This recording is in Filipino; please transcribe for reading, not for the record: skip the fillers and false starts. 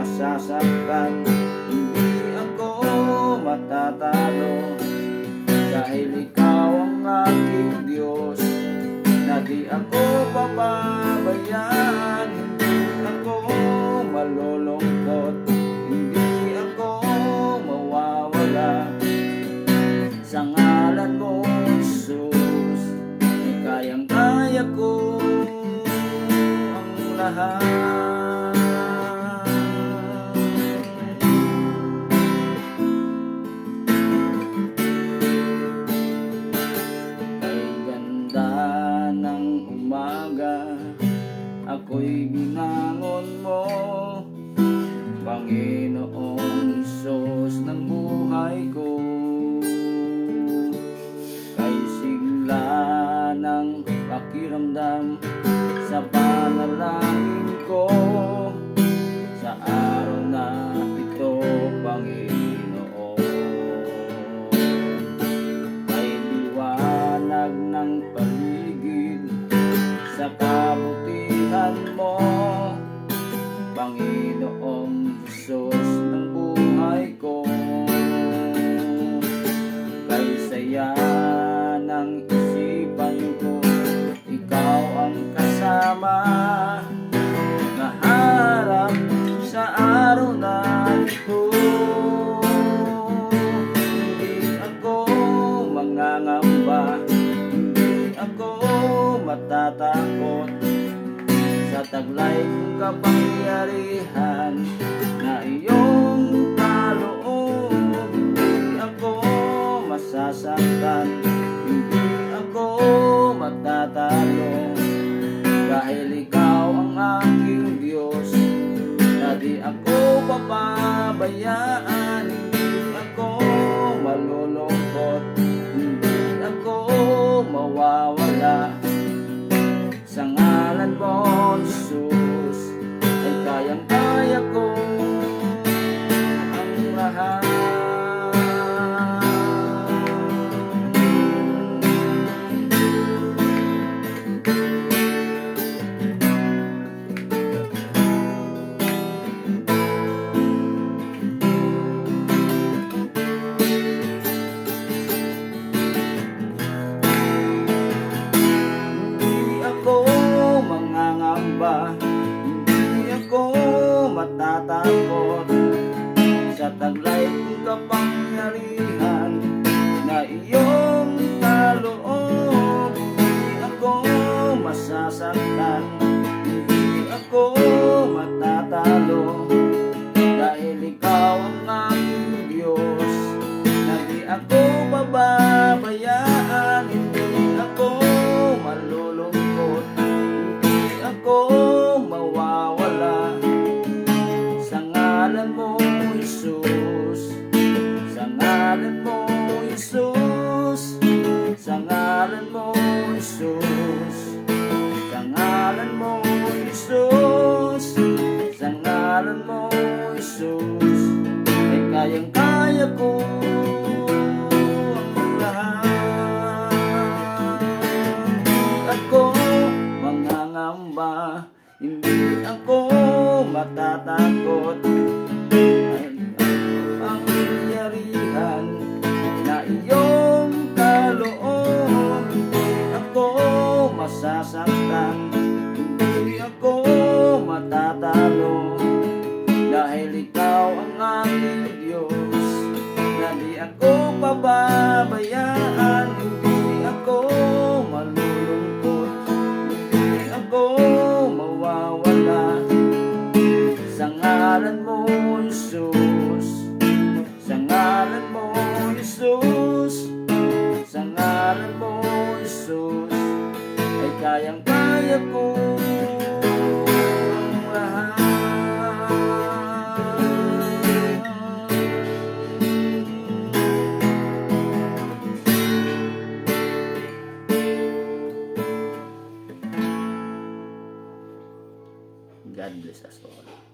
masasaktan, hindi ako matatalo, dahil ikaw ang aking Diyos, na di ako papabayaan. Hindi ako malulungkot, hindi ako mawawala, sa ngalan mo, Jesus, ay kayang-kaya ko ang lahat. Kay ganda ng umaga, ako'y binangon mo, Panginoong Diyos ng buhay ko. Kay sigla ng pakiramdam sa panalangin ko, sa araw na ito, Panginoon. Kay liwanag ng paligid sa kabutihan mo, Panginoong Diyos ng buhay ko. Kay saya ng isipan ko, ikaw ang kasama, naharap sa araw na ito. Hindi ako mangangamba, hindi ako matatakot, sa taglay kong kapangyarihan na iyong kaloob. Hindi ako masasaktan, hindi ako matatalo, dahil ikaw ang aking Diyos, na di ako papabayaan. Hindi ako malulungkot, hindi ako mawawala, sa ngalan mo, Jesus, ay kayang-kaya ko ang lahat. Hindi ako matatakot, sa taglay kong kapangyarihan na iyong kaloob. Hindi ako masasaktan, hindi ako matatalo, dahil ikaw ang aking Diyos, na di ako pababayaan. Hindi ako malulungkot, ako mawawala, sa ngalan mo, Jesus, sa ngalan mo, Jesus, sa ngalan mo, Jesus, sa ngalan mo, Jesus, sa ngalan mo, Jesus, ay kayang-kaya ko ang lahat. Ako mangangamba, hindi ako matatakot, ang pangyarihan na iyong kaloob. Hindi ako masasaktan, hindi ako matatalo, dahil ikaw ang aking Diyos, na di ako pababayaan. Hindi ako malulungkot, hindi ako mawawala, sa ngalan mo, Jesus, sa ngalan mo, Jesus, sa ngalan mo, Jesus, ay kayang-kaya ko ang lahat. God bless us all.